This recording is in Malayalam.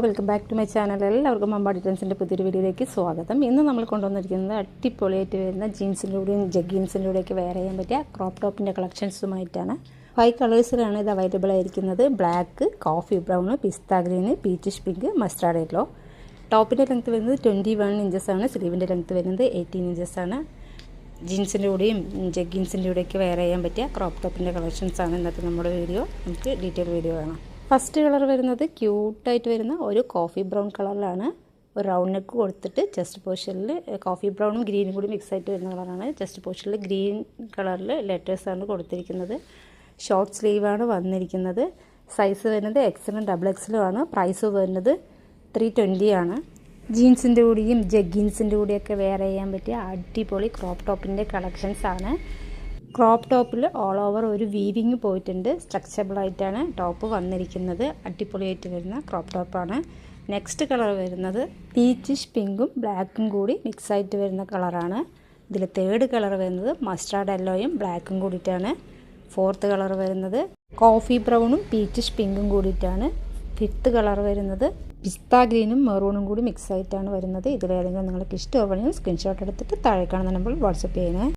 Welcome back to my channel. എല്ലാവർക്കും അമ്പാടി ട്രെൻഡ്സിൻ്റെ പുതിയൊരു വീഡിയോയിലേക്ക് സ്വാഗതം. ഇന്ന് നമ്മൾ കൊണ്ടുവന്നിരിക്കുന്നത് അടിപൊളിയായിട്ട് വരുന്ന ജീൻസിലൂടെയും ജഗ്ഗീൻസിലൂടെയൊക്കെ വെയർ ചെയ്യാൻ പറ്റിയ ക്രോപ്പ് ടോപ്പിൻ്റെ കളക്ഷൻസുമായിട്ടാണ്. 5 കളേഴ്സിലാണ് ഇത് അവൈലബിൾ ആയിരിക്കുന്നത്. Black, coffee brown, pista green, peachish pink, mustard yellow. ടോപ്പിൻ്റെ ലെങ്ത്ത് വരുന്നത് 21 ഇഞ്ചസ് ആണ്. സ്ലീവിൻ്റെ ലെങ്ത്ത് വരുന്നത് 18 ഇഞ്ചസ് ആണ്. ജീൻസിൻ്റെ കൂടെയും ജഗ്ഗീൻസിൻ്റെ കൂടെയൊക്കെ വെയർ ചെയ്യാൻ പറ്റിയ ക്രോപ്പ് ടോപ്പിൻ്റെ കളക്ഷൻസാണ് ഇന്നത്തെ നമ്മുടെ വീഡിയോ. നമുക്ക് ഡീറ്റെയിൽ വീഡിയോ കാണാം. ഫസ്റ്റ് കളർ വരുന്നത് ക്യൂട്ടായിട്ട് വരുന്ന ഒരു കോഫി ബ്രൗൺ കളറിലാണ്. ഒരു റൗണ്ട് നെക്ക് കൊടുത്തിട്ട് ചെസ്റ്റ് പോർഷനിൽ കോഫി ബ്രൗണും ഗ്രീനും കൂടി മിക്സ് ആയിട്ട് വരുന്ന കളറാണ്. ചെസ്റ്റ് പോർഷനിൽ ഗ്രീൻ കളറിൽ ലെറ്റേഴ്സാണ് കൊടുത്തിരിക്കുന്നത്. ഷോർട്ട് സ്ലീവാണ് വന്നിരിക്കുന്നത്. സൈസ് വരുന്നത് എക്സലും ഡബിൾ എക്സലും ആണ്. പ്രൈസ് വരുന്നത് 320 ആണ്. ജീൻസിൻ്റെ കൂടെയും ജഗ്ഗീൻസിൻ്റെ കൂടെയൊക്കെ വെയർ ചെയ്യാൻ പറ്റിയ അടിപൊളി ക്രോപ്പ് ടോപ്പിൻ്റെ കളക്ഷൻസാണ്. ക്രോപ്പ് ടോപ്പിൽ ഓൾ ഓവർ ഒരു വീവിങ് പോയിട്ടുണ്ട്. സ്ട്രക്ചബിളായിട്ടാണ് ടോപ്പ് വന്നിരിക്കുന്നത്. അടിപൊളിയായിട്ട് വരുന്ന ക്രോപ്പ് ടോപ്പാണ്. നെക്സ്റ്റ് കളർ വരുന്നത് പീച്ചിഷ് പിങ്കും ബ്ലാക്കും കൂടി മിക്സായിട്ട് വരുന്ന കളറാണ്. ഇതിൽ തേർഡ് കളർ വരുന്നത് മസ്റ്റാർഡ് യെല്ലോയും ബ്ലാക്കും കൂടിയിട്ടാണ്. ഫോർത്ത് കളർ വരുന്നത് കോഫി ബ്രൗണും പീച്ചിഷ് പിങ്കും കൂടിയിട്ടാണ്. ഫിഫ്ത്ത് കളർ വരുന്നത് പിസ്ത ഗ്രീനും മെറൂണും കൂടി മിക്സായിട്ടാണ് വരുന്നത്. ഇതിലേതെങ്കിലും നിങ്ങൾക്ക് ഇഷ്ടമാണെങ്കിൽ സ്ക്രീൻഷോട്ട് എടുത്തിട്ട് താഴെ കാണുന്ന നമ്പറിൽ വാട്സപ്പ് ചെയ്യണേ.